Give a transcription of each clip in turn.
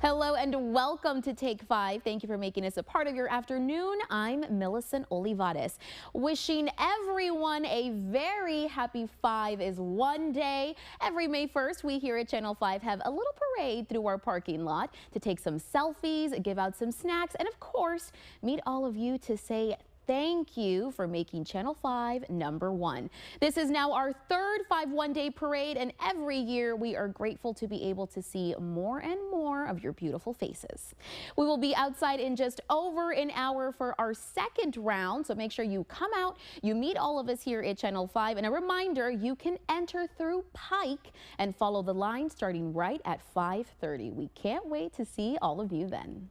Hello and welcome to Take 5. Thank you for making us a part of your afternoon. I'm Millicent Olivares. Wishing everyone a very happy 5 is one day. Every May 1st, we here at Channel 5 have a little parade through our parking lot to take some selfies, give out some snacks, and of course, meet all of you to say thank you for making Channel 5 #1. This is now our third 5 one-day parade, and every year we are grateful to be able to see more and more of your beautiful faces. We will be outside in just over an hour for our second round, so make sure you come out, you meet all of us here at Channel 5, and a reminder, you can enter through Pike and follow the line starting right at 5:30. We can't wait to see all of you then.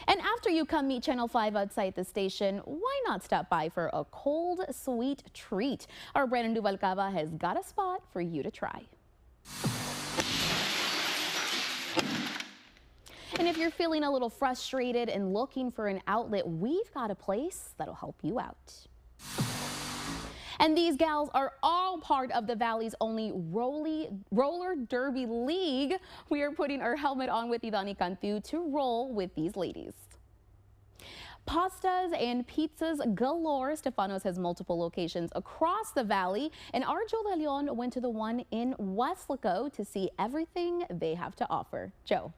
And after you come meet Channel 5 outside the station, why not stop by for a cold, sweet treat? Our Brandon Duvalcaba has got a spot for you to try. And if you're feeling a little frustrated and looking for an outlet, we've got a place that'll help you out. And these gals are all part of the Valley's only roller derby league. We are putting our helmet on with Idani Cantu to roll with these ladies. Pastas and pizzas galore. Stefanos has multiple locations across the Valley, and our Joe De Leon went to the one in Weslaco to see everything they have to offer. Joe.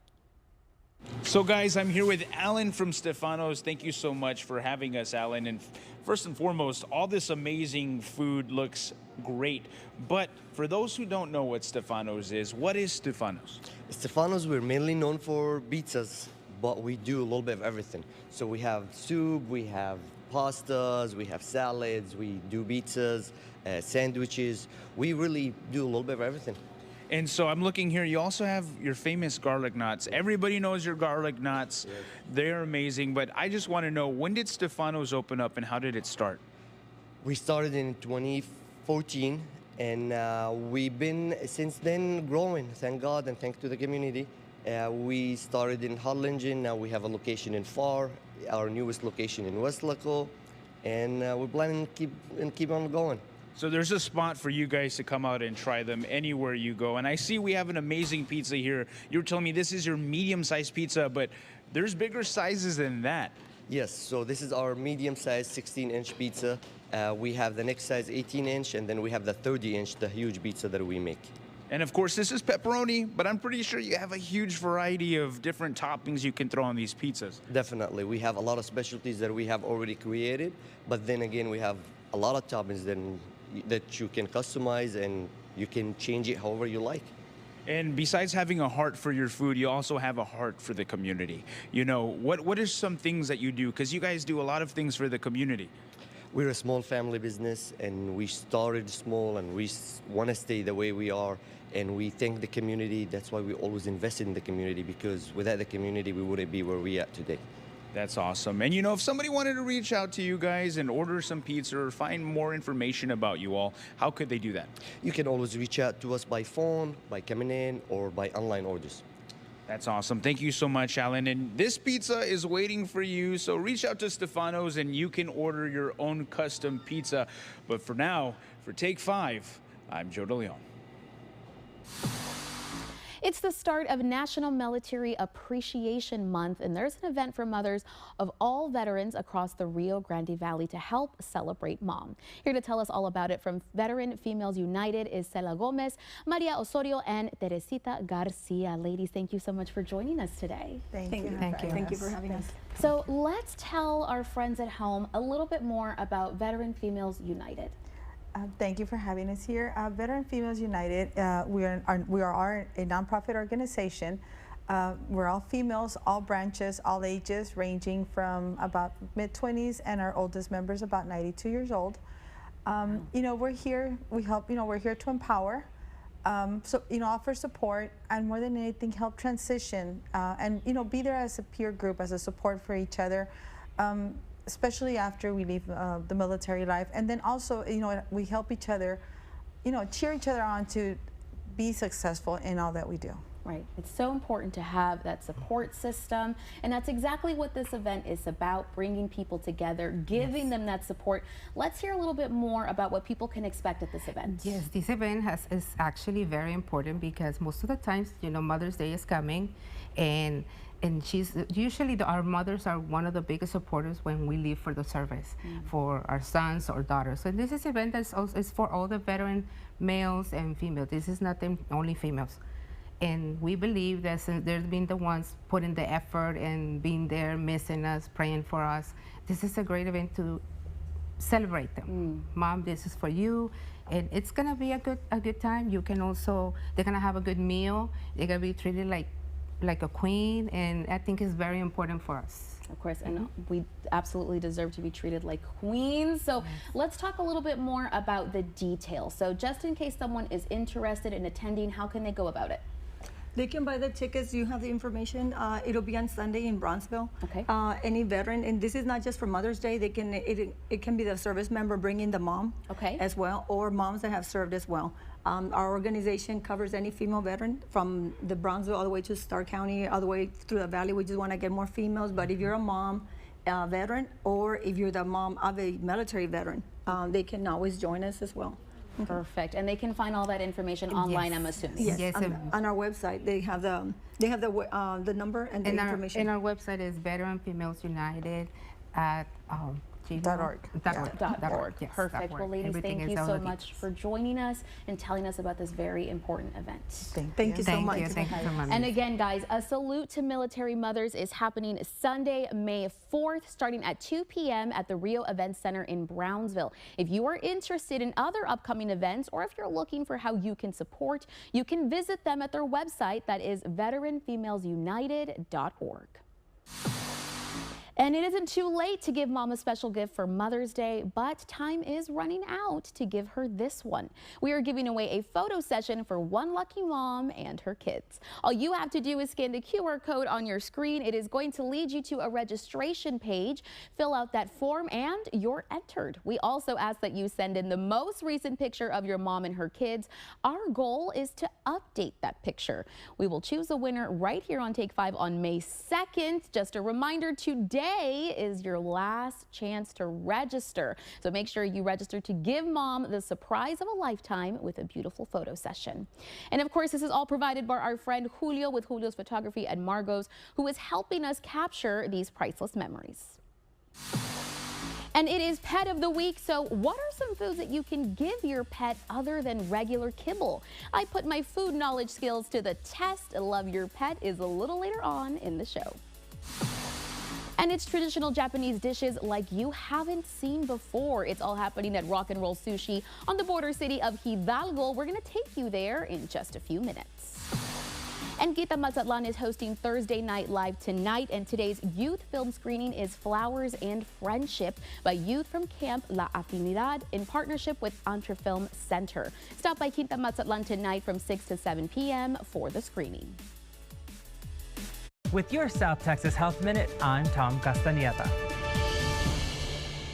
So guys, I'm here with Alan from Stefanos. Thank you so much for having us, Alan. And first and foremost, all this amazing food looks great. But for those who don't know what Stefanos is, what is Stefanos? Stefanos, we're mainly known for pizzas, but we do a little bit of everything. So we have soup, we have pastas, we have salads, we do pizzas, sandwiches. We really do a little bit of everything. And so I'm looking here, you also have your famous garlic knots. Everybody knows your garlic knots. Yes. They're amazing, but I just want to know, when did Stefanos open up and how did it start? We started in 2014, and we've been since then growing, thank God, and thanks to the community. We started in Harlingen, now we have a location in Far, our newest location in Weslaco, and we're planning to keep on going. So there's a spot for you guys to come out and try them anywhere you go. And I see we have an amazing pizza here. You were telling me this is your medium-sized pizza, but there's bigger sizes than that. Yes, so this is our medium-sized 16-inch pizza. We have the next size 18-inch, and then we have the 30-inch, the huge pizza that we make. And of course, this is pepperoni, but I'm pretty sure you have a huge variety of different toppings you can throw on these pizzas. Definitely. We have a lot of specialties that we have already created, but then again, we have a lot of toppings that you can customize, and you can change it however you like. And besides having a heart for your food, you also have a heart for the community. You know, what are some things that you do? Because you guys do a lot of things for the community. We're a small family business, and we started small, and we want to stay the way we are, and we thank the community. That's why we always invested in the community, because without the community, we wouldn't be where we are today. That's awesome. And you know, if somebody wanted to reach out to you guys and order some pizza or find more information about you all, how could they do that? You can always reach out to us by phone, by coming in, or by online orders. That's awesome. Thank you so much, Alan. And this pizza is waiting for you. So reach out to Stefanos and you can order your own custom pizza. But for now, for Take 5, I'm Joe De Leon. It's the start of National Military Appreciation Month, and there's an event for mothers of all veterans across the Rio Grande Valley to help celebrate mom. Here to tell us all about it from Veteran Females United is Cela Gomez, Maria Osorio, and Teresita Garcia. Ladies, thank you so much for joining us today. Thank you. Thank you for having us. So let's tell our friends at home a little bit more about Veteran Females United. Thank you for having us here. Veteran Females United, we are a nonprofit organization. We're all females, all branches, all ages, ranging from about mid-20s, and our oldest member is about 92 years old. You know, we're here, we help, you know, we're here to empower, so, you know, offer support, and more than anything, help transition, and, you know, be there as a peer group, as a support for each other. Especially after we leave the military life. And then also, you know, we help each other, you know, cheer each other on to be successful in all that we do. Right. It's so important to have that support system. And that's exactly what this event is about, bringing people together, giving them that support. Let's hear a little bit more about what people can expect at this event. Yes, this event is actually very important because most of the times, you know, Mother's Day is coming, and she's usually our mothers are one of the biggest supporters when we leave for the service for our sons or daughters. So this is event that's also is for all the veteran males and females. This is not only females. And we believe that since they've been the ones putting the effort and being there, missing us, praying for us, this is a great event to celebrate them. Mom, this is for you, and it's gonna be a good time. You can also, they're gonna have a good meal. They're gonna be treated like a queen, and I think it's very important for us. Of course, and we absolutely deserve to be treated like queens. So let's talk a little bit more about the details. So just in case someone is interested in attending, how can they go about it? They can buy the tickets. You have the information. It'll be on Sunday in Bronzeville. Okay. Any veteran, and this is not just for Mother's Day. They can it can be the service member bringing the mom. Okay. As well, or moms that have served as well. Our organization covers any female veteran from the Bronzeville all the way to Starr County, all the way through the valley. We just want to get more females. But if you're a mom, veteran, or if you're the mom of a military veteran, they can always join us as well. Perfect. And they can find all that information online, I'm assuming. Yes, on our website they have the number and the information. And our website is Veteran Females United at .org. .org. Yes, Perfect. Well, ladies, Everything thank is you all so the much for joining us and telling us about this very important event. Thank you so much. Thank you so much. And again, guys, a salute to military mothers is happening Sunday, May 4th, starting at 2 p.m. at the Rio Event Center in Brownsville. If you are interested in other upcoming events, or if you're looking for how you can support, you can visit them at their website. That is veteranfemalesunited.org. And it isn't too late to give Mom a special gift for Mother's Day, but time is running out to give her this one. We are giving away a photo session for one lucky mom and her kids. All you have to do is scan the QR code on your screen. It is going to lead you to a registration page. Fill out that form and you're entered. We also ask that you send in the most recent picture of your mom and her kids. Our goal is to update that picture. We will choose a winner right here on Take 5 on May 2nd. Just a reminder, today is your last chance to register. So make sure you register to give Mom the surprise of a lifetime with a beautiful photo session. And of course, this is all provided by our friend Julio with Julio's Photography and Margot's, who is helping us capture these priceless memories. And it is Pet of the Week, so what are some foods that you can give your pet other than regular kibble? I put my food knowledge skills to the test. Love Your Pet is a little later on in the show. And it's traditional Japanese dishes like you haven't seen before. It's all happening at Rock and Roll Sushi on the border city of Hidalgo. We're going to take you there in just a few minutes. And Kita Mazatlan is hosting Thursday Night Live tonight, and today's youth film screening is Flowers and Friendship by youth from Camp La Afinidad in partnership with Entrefilm Center. Stop by Kita Mazatlan tonight from 6 to 7 p.m. for the screening. With your South Texas Health Minute, I'm Tom Castañeda.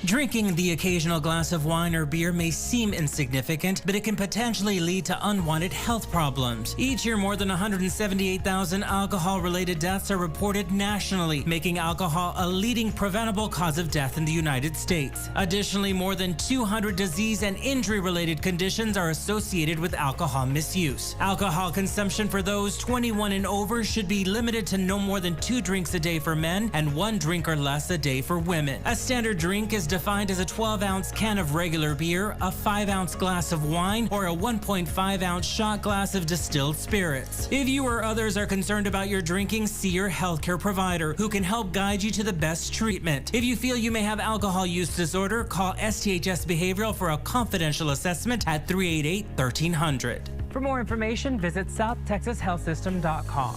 Drinking the occasional glass of wine or beer may seem insignificant, but it can potentially lead to unwanted health problems. Each year, more than 178,000 alcohol-related deaths are reported nationally, making alcohol a leading preventable cause of death in the United States. Additionally, more than 200 disease and injury-related conditions are associated with alcohol misuse. Alcohol consumption for those 21 and over should be limited to no more than 2 drinks a day for men and 1 drink or less a day for women. A standard drink is defined as a 12-ounce can of regular beer, a 5-ounce glass of wine, or a 1.5-ounce shot glass of distilled spirits. If you or others are concerned about your drinking, see your healthcare provider, who can help guide you to the best treatment. If you feel you may have alcohol use disorder, call STHS Behavioral for a confidential assessment at 388-1300. For more information, visit southtexashealthsystem.com.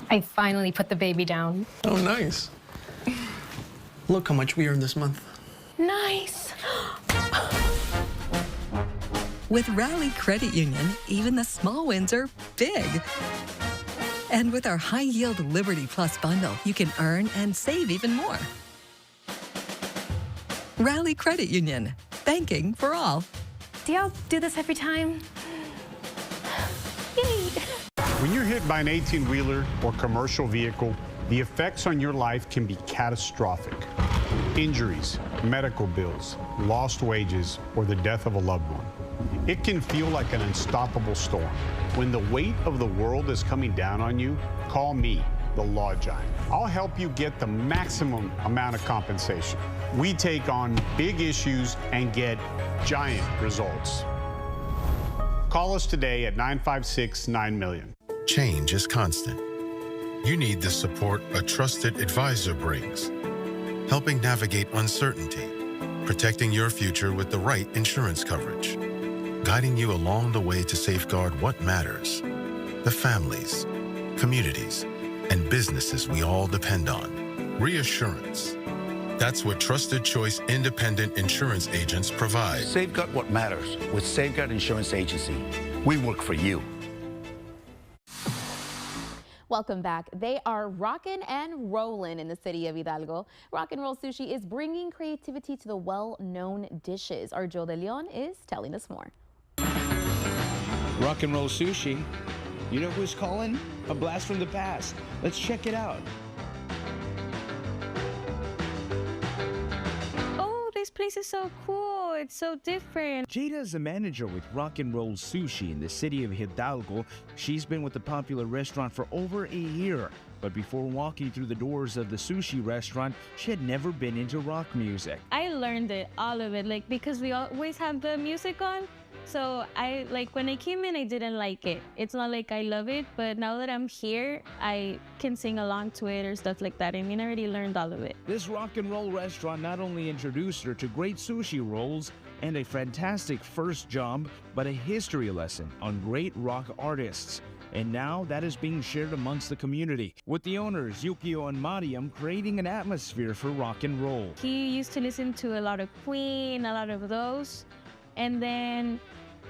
I finally put the baby down. Oh, nice. Look how much we earned this month. Nice. With Rally Credit Union, even the small wins are big. And with our high-yield Liberty Plus bundle, you can earn and save even more. Rally Credit Union, banking for all. Do y'all do this every time? When you're hit by an 18-wheeler or commercial vehicle, the effects on your life can be catastrophic. Injuries, medical bills, lost wages, or the death of a loved one. It can feel like an unstoppable storm. When the weight of the world is coming down on you, call me, the Law Giant. I'll help you get the maximum amount of compensation. We take on big issues and get giant results. Call us today at 956-9000000. Change is constant. You need the support a trusted advisor brings, helping navigate uncertainty, protecting your future with the right insurance coverage, guiding you along the way to safeguard what matters, the families, communities, and businesses we all depend on. Reassurance. That's what Trusted Choice independent insurance agents provide. Safeguard what matters with Safeguard Insurance Agency. We work for you. Welcome back. They are rockin' and rollin' in the city of Hidalgo. Rock and Roll Sushi is bringing creativity to the well-known dishes. Our Joe De Leon is telling us more. Rock and Roll Sushi. You know who's calling? A blast from the past. Let's check it out. This place is so cool. It's so different. Jada is a manager with Rock and Roll Sushi in the city of Hidalgo. She's been with the popular restaurant for over a year. But before walking through the doors of the sushi restaurant, she had never been into rock music. I learned it, all of it, because we always have the music on. So when I came in, I didn't like it. It's not like I love it, but now that I'm here, I can sing along to it or stuff like that. I mean, I already learned all of it. This rock and roll restaurant not only introduced her to great sushi rolls and a fantastic first job, but a history lesson on great rock artists. And now that is being shared amongst the community, with the owners, Yukio and Mariam, creating an atmosphere for rock and roll. He used to listen to a lot of Queen, a lot of those. And then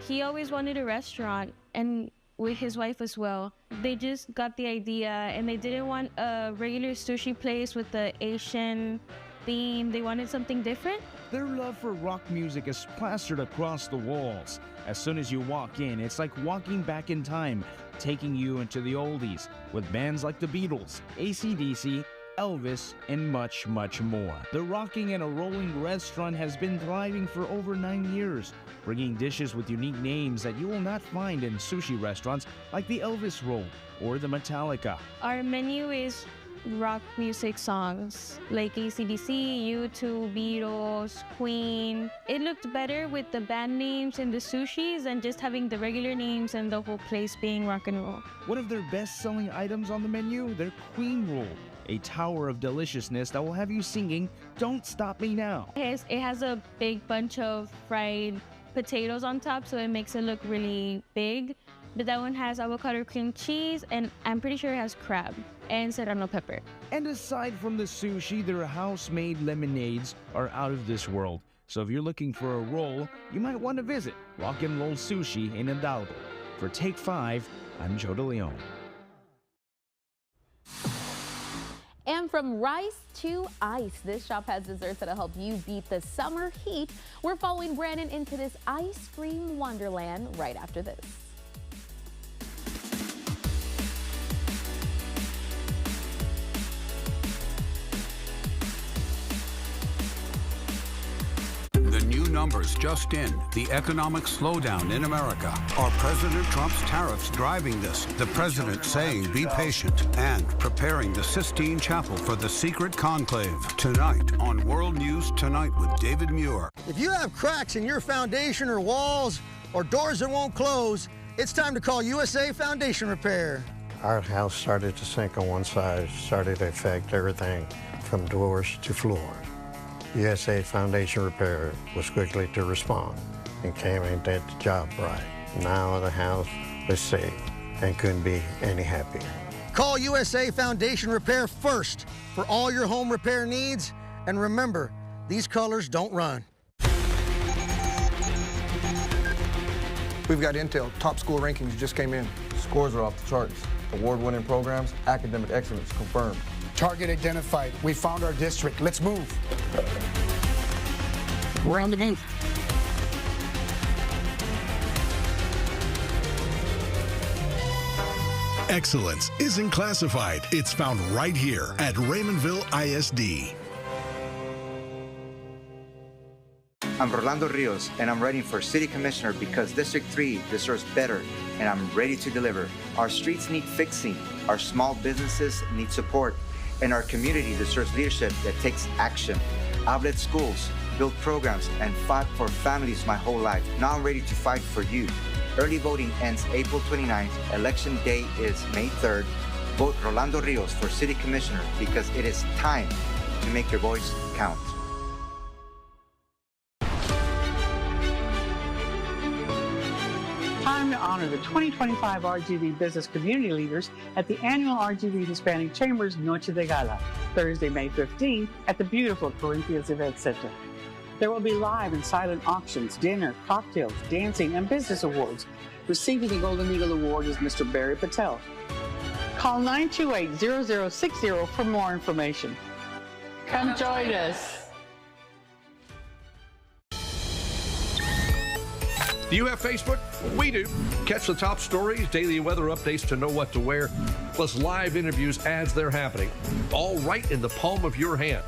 he always wanted a restaurant, and with his wife as well. They just got the idea, and they didn't want a regular sushi place with the Asian theme. They wanted something different. Their love for rock music is plastered across the walls. As soon as you walk in, it's like walking back in time, taking you into the oldies with bands like the Beatles, AC/DC, Elvis, and much, much more. The Rocking and a Rolling restaurant has been thriving for over 9 years, bringing dishes with unique names that you will not find in sushi restaurants like the Elvis roll or the Metallica. Our menu is rock music songs like AC/DC, U2, Beatles, Queen. It looked better with the band names and the sushis than just having the regular names and the whole place being rock and roll. One of their best-selling items on the menu, their Queen roll, a tower of deliciousness that will have you singing "Don't Stop Me Now." It has a big bunch of fried potatoes on top, so it makes it look really big. But that one has avocado cream cheese, and I'm pretty sure it has crab and serrano pepper. And aside from the sushi, their house-made lemonades are out of this world. So if you're looking for a roll, you might want to visit Rock and Roll Sushi in Hidalgo. For Take 5, I'm Joe De Leon. And from rice to ice, this shop has desserts that'll help you beat the summer heat. We're following Brandon into this ice cream wonderland right after this. The new numbers just in, the economic slowdown in America. Are President Trump's tariffs driving this? The president saying be patient and preparing the Sistine Chapel for the secret conclave. Tonight on World News Tonight with David Muir. If you have cracks in your foundation or walls or doors that won't close, it's time to call USA Foundation Repair. Our house started to sink on one side, started to affect everything from doors to floor. USA Foundation Repair was quickly to respond and came and did the job right. Now the house is safe and couldn't be any happier. Call USA Foundation Repair first for all your home repair needs. And remember, these colors don't run. We've got intel. Top school rankings just came in. Scores are off the charts. Award-winning programs, academic excellence confirmed. Target identified. We found our district. Let's move. We're on the move. Excellence isn't classified. It's found right here at Raymondville ISD. I'm Rolando Rios, and I'm running for City Commissioner because District 3 deserves better, and I'm ready to deliver. Our streets need fixing, our small businesses need support, and our community deserves leadership that takes action. I've led schools, built programs, and fought for families my whole life. Now I'm ready to fight for you. Early voting ends April 29th. Election day is May 3rd. Vote Rolando Rios for City Commissioner because it is time to make your voice count. Time to honor the 2025 RGV Business Community Leaders at the annual RGV Hispanic Chambers Noche de Gala, Thursday, May 15th at the beautiful Corinthians Event Center. There will be live and silent auctions, dinner, cocktails, dancing, and business awards. Receiving the Golden Eagle Award is Mr. Barry Patel. Call 928-0060 for more information. Come join us. Do you have Facebook? We do. Catch the top stories, daily weather updates to know what to wear, plus live interviews as they're happening, all right in the palm of your hand.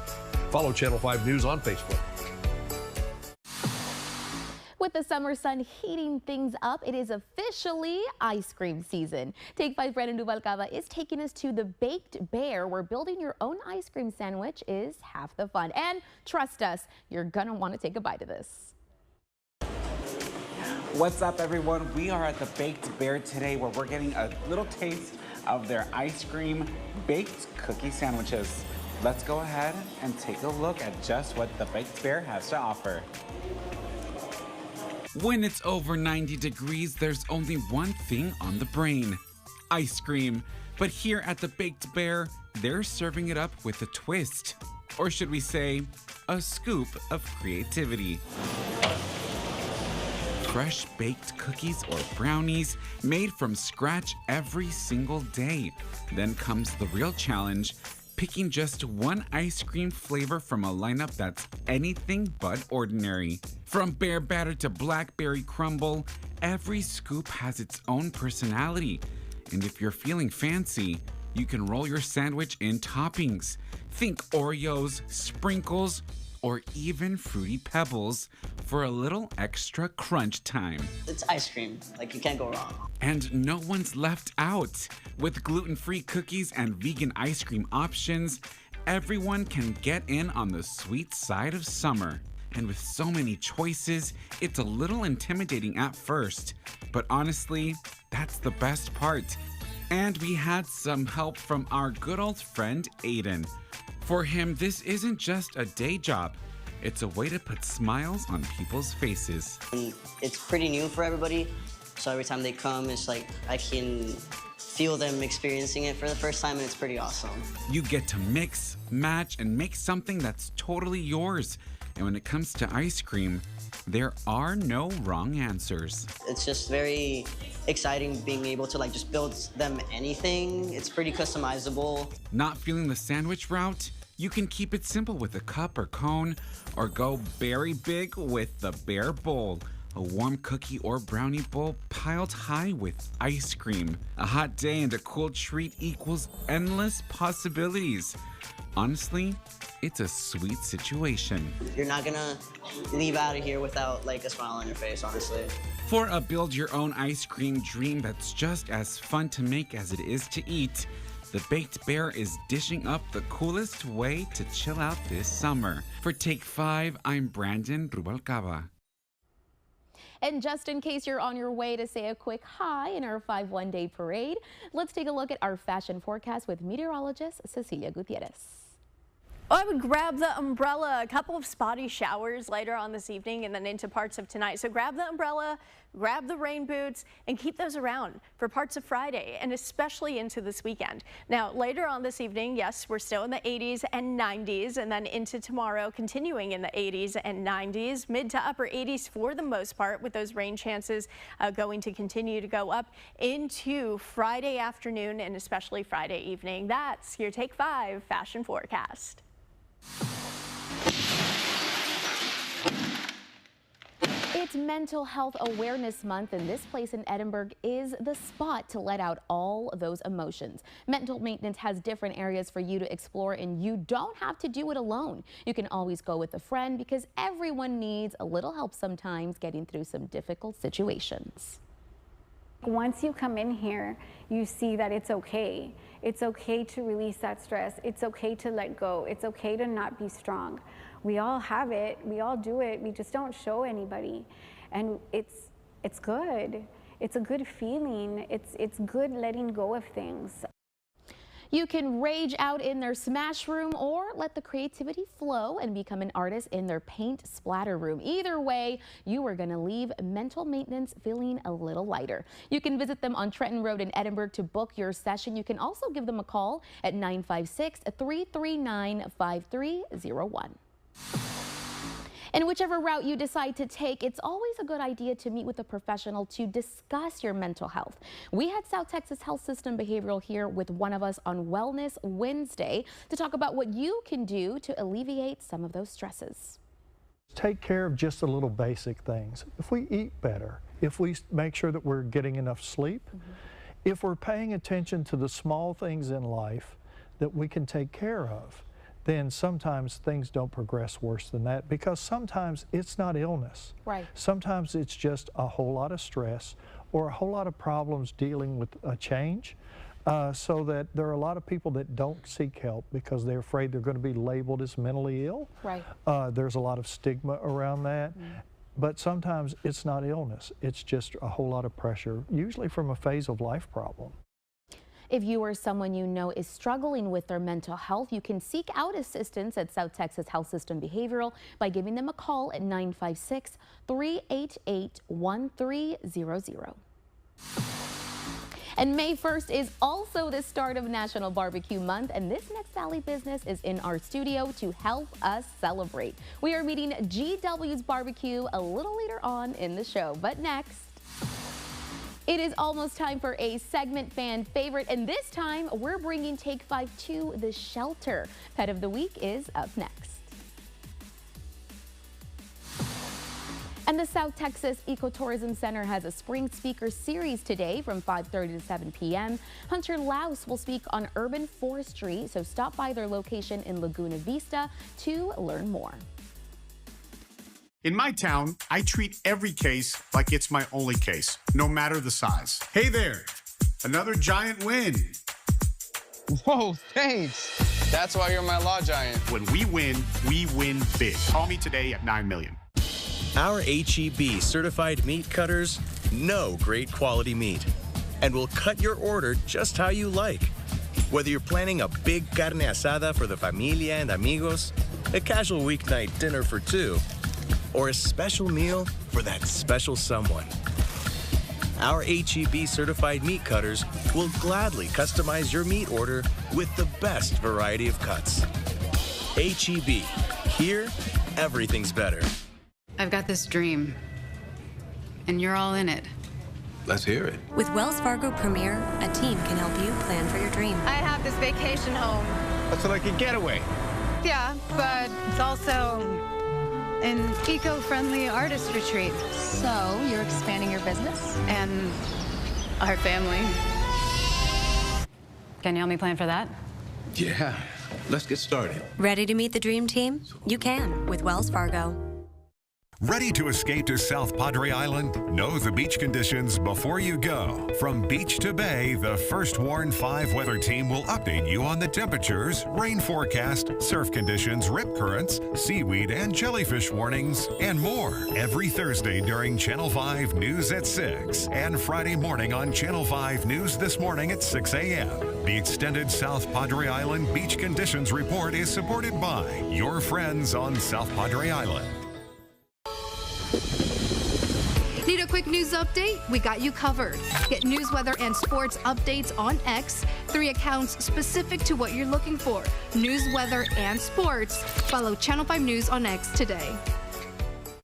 Follow Channel 5 News on Facebook. With the summer sun heating things up, it is officially ice cream season. Take 5 Brandon Rubalcaba is taking us to the Baked Bear, where building your own ice cream sandwich is half the fun. And trust us, you're gonna want to take a bite of this. What's up, everyone? We are at the Baked Bear today, where we're getting a little taste of their ice cream baked cookie sandwiches. Let's go ahead and take a look at just what the Baked Bear has to offer. When it's over 90 degrees, there's only one thing on the brain: ice cream. But here at the Baked Bear, they're serving it up with a twist. Or should we say, a scoop of creativity. Fresh baked cookies or brownies made from scratch every single day. Then comes the real challenge: picking just one ice cream flavor from a lineup that's anything but ordinary. From bear batter to blackberry crumble, every scoop has its own personality. And if you're feeling fancy, you can roll your sandwich in toppings. Think Oreos, sprinkles, or even Fruity Pebbles for a little extra crunch time. It's ice cream, like you can't go wrong. And no one's left out. With gluten-free cookies and vegan ice cream options, everyone can get in on the sweet side of summer. And with so many choices, it's a little intimidating at first. But honestly, that's the best part. And we had some help from our good old friend Aiden. For him, this isn't just a day job. It's a way to put smiles on people's faces. It's pretty new for everybody, so every time they come, it's like I can feel them experiencing it for the first time, and it's pretty awesome. You get to mix, match, and make something that's totally yours. And when it comes to ice cream, there are no wrong answers. It's just very exciting being able to just build them anything. It's pretty customizable. Not feeling the sandwich route? You can keep it simple with a cup or cone, or go very big with the Bear Bowl, a warm cookie or brownie bowl piled high with ice cream. A hot day and a cool treat equals endless possibilities. Honestly, it's a sweet situation. You're not gonna leave out of here without a smile on your face, honestly. For a build your own ice cream dream that's just as fun to make as it is to eat, the Baked Bear is dishing up the coolest way to chill out this summer. For Take 5, I'm Brandon Rubalcaba. And just in case you're on your way to say a quick hi in our 5 one-day parade, let's take a look at our fashion forecast with meteorologist Cecilia Gutierrez. I would grab the umbrella. A couple of spotty showers later on this evening and then into parts of tonight. So grab the umbrella, grab the rain boots, and keep those around for parts of Friday and especially into this weekend. Now, later on this evening, yes, we're still in the 80s and 90s, and then into tomorrow, continuing in the 80s and 90s, mid to upper 80s for the most part, with those rain chances going to continue to go up into Friday afternoon and especially Friday evening. That's your Take 5 fashion forecast. It's It's Mental Health Awareness Month, and this place in Edinburgh is the spot to let out all those emotions. Mental maintenance has different areas for you to explore, and you don't have to do it alone. You can always go with a friend because everyone needs a little help sometimes getting through some difficult situations. Once you come in here, you see that it's okay. It's okay to release that stress. It's okay to let go. It's okay to not be strong. We all have it. We all do it. We just don't show anybody. And it's good. It's a good feeling. It's good letting go of things. You can rage out in their smash room or let the creativity flow and become an artist in their paint splatter room. Either way, you are going to leave mental maintenance feeling a little lighter. You can visit them on Trenton Road in Edinburgh to book your session. You can also give them a call at 956-339-5301. And whichever route you decide to take, it's always a good idea to meet with a professional to discuss your mental health. We had South Texas Health System Behavioral here with one of us on Wellness Wednesday to talk about what you can do to alleviate some of those stresses. Take care of just the little basic things. If we eat better, if we make sure that we're getting enough sleep, if we're paying attention to the small things in life that we can take care of, then sometimes things don't progress worse than that, because sometimes it's not illness. Right. Sometimes it's just a whole lot of stress or a whole lot of problems dealing with a change, so that there are a lot of people that don't seek help because they're afraid they're going to be labeled as mentally ill. Right. There's a lot of stigma around that. But sometimes it's not illness. It's just a whole lot of pressure, usually from a phase of life problem. If you or someone you know is struggling with their mental health, you can seek out assistance at South Texas Health System Behavioral by giving them a call at 956-388-1300. And May 1st is also the start of National Barbecue Month, and this next Valley business is in our studio to help us celebrate. We are meeting GW's Barbecue a little later on in the show, but next, it is almost time for a segment fan favorite, and this time we're bringing Take 5 to the shelter. Pet of the Week is up next. And the South Texas Ecotourism Center has a spring speaker series today from 5:30 to 7 p.m. Hunter Laus will speak on urban forestry, so stop by their location in Laguna Vista to learn more. In my town, I treat every case like it's my only case, no matter the size. Hey there, another giant win. Whoa, thanks. That's why you're my law giant. When we win big. Call me today at 9 million. Our HEB certified meat cutters know great quality meat and will cut your order just how you like. Whether you're planning a big carne asada for the familia and amigos, a casual weeknight dinner for two, or a special meal for that special someone, our HEB certified meat cutters will gladly customize your meat order with the best variety of cuts. HEB, here, everything's better. I've got this dream, and you're all in it. Let's hear it. With Wells Fargo Premier, a team can help you plan for your dream. I have this vacation home. That's like a getaway. Yeah, but it's also an eco-friendly artist retreat. So, you're expanding your business? And our family. Can you help me plan for that? Yeah, let's get started. Ready to meet the dream team? You can with Wells Fargo. Ready to escape to South Padre Island? Know the beach conditions before you go. From beach to bay, the First Warn 5 weather team will update you on the temperatures, rain forecast, surf conditions, rip currents, seaweed and jellyfish warnings, and more every Thursday during Channel 5 News at 6 and Friday morning on Channel 5 News This Morning at 6 a.m. The extended South Padre Island Beach Conditions Report is supported by your friends on South Padre Island. Need a quick news update? We got you covered. Get news, weather, and sports updates on X. 3 accounts specific to what you're looking for. News, weather, and sports. Follow Channel 5 News on X today.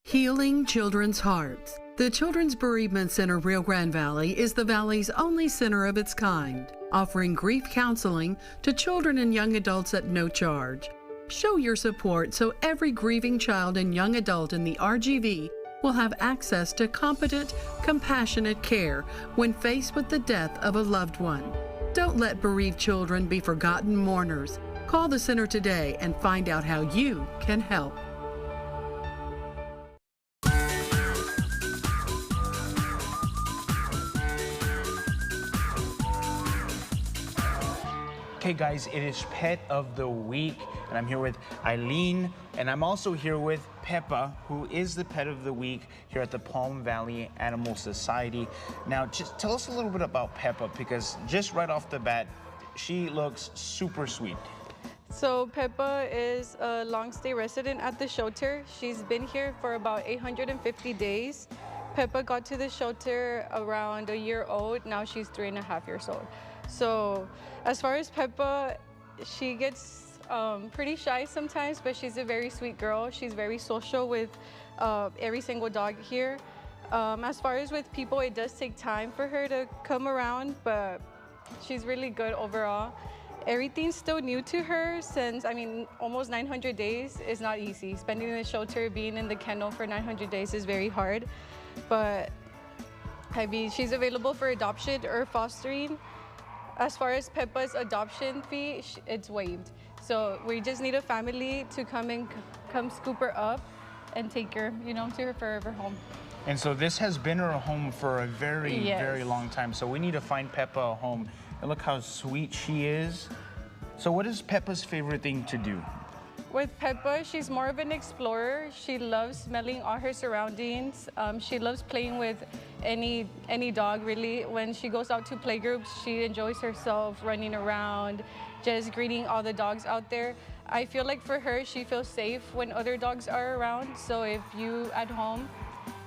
Healing Children's Hearts. The Children's Bereavement Center Rio Grande Valley is the Valley's only center of its kind, offering grief counseling to children and young adults at no charge. Show your support so every grieving child and young adult in the RGV will have access to competent, compassionate care when faced with the death of a loved one. Don't let bereaved children be forgotten mourners. Call the center today and find out how you can help. Okay guys, it is Pet of the Week, and I'm here with Eileen, and I'm also here with Peppa, who is the Pet of the Week here at the Palm Valley Animal Society. Now, just tell us a little bit about Peppa, because just right off the bat, she looks super sweet. So Peppa is a long-stay resident at the shelter. She's been here for about 850 days. Peppa got to the shelter around a year old. Now she's 3.5 years old. So as far as Peppa, she gets pretty shy sometimes, but she's a very sweet girl. She's very social with every single dog here. As far as with people, it does take time for her to come around, but she's really good overall. Everything's still new to her since, I mean, almost 900 days is not easy. Spending in the shelter, being in the kennel for 900 days is very hard. But I mean, she's available for adoption or fostering. As far as Peppa's adoption fee, it's waived. So we just need a family to come scoop her up and take her, you know, to her forever home. And so this has been her home for a very long time. So we need to find Peppa a home. And look how sweet she is. So what is Peppa's favorite thing to do? With Peppa, she's more of an explorer. She loves smelling all her surroundings. She loves playing with any dog, really. When she goes out to playgroups, she enjoys herself running around, just greeting all the dogs out there. I feel like for her, she feels safe when other dogs are around. So if you at home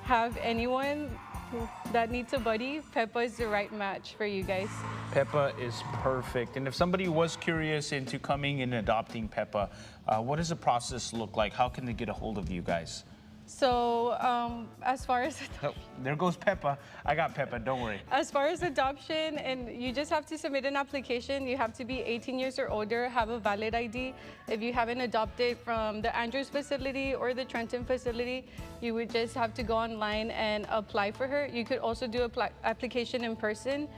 have anyone that needs a buddy, Peppa is the right match for you guys. Peppa is perfect. And if somebody was curious into coming and adopting Peppa, what does the process look like? How can they get a hold of you guys? So as far as Oh, there goes Peppa. I got Peppa, don't worry. As far as adoption, and you just have to submit an application. You have to be 18 years or older, have a valid ID. If you haven't adopted from the Andrews facility or the Trenton facility, you would just have to go online and apply for her. You could also do an application in person.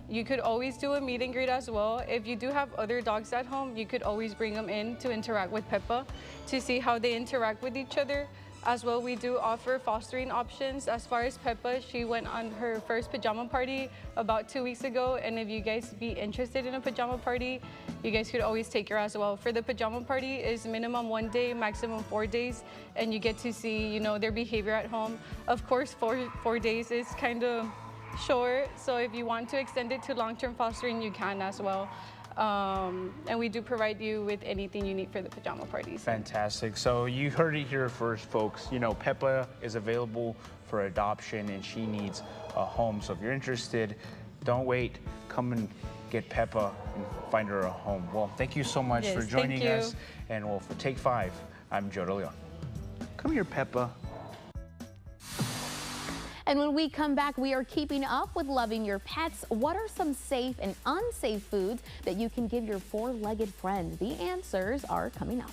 You could always do a meet and greet as well. If you do have other dogs at home, you could always bring them in to interact with Peppa to see how they interact with each other. As well, we do offer fostering options. As far as Peppa, she went on her first pajama party about 2 weeks ago. And if you guys be interested in a pajama party, you guys could always take her as well. For the pajama party is minimum 1 day, maximum 4 days. And you get to see, you know, their behavior at home. Of course, four days is kind of short. So if you want to extend it to long-term fostering, you can as well. And we do provide you with anything you need for the pajama parties. Fantastic. So you heard it here first, folks. You know, Peppa is available for adoption and she needs a home. So if you're interested, don't wait. Come and get Peppa and find her a home. Well, thank you so much for joining us. And well, for Take 5, I'm Joe De Leon. Come here, Peppa. And when we come back, we are keeping up with loving your pets. What are some safe and unsafe foods that you can give your four-legged friends? The answers are coming up.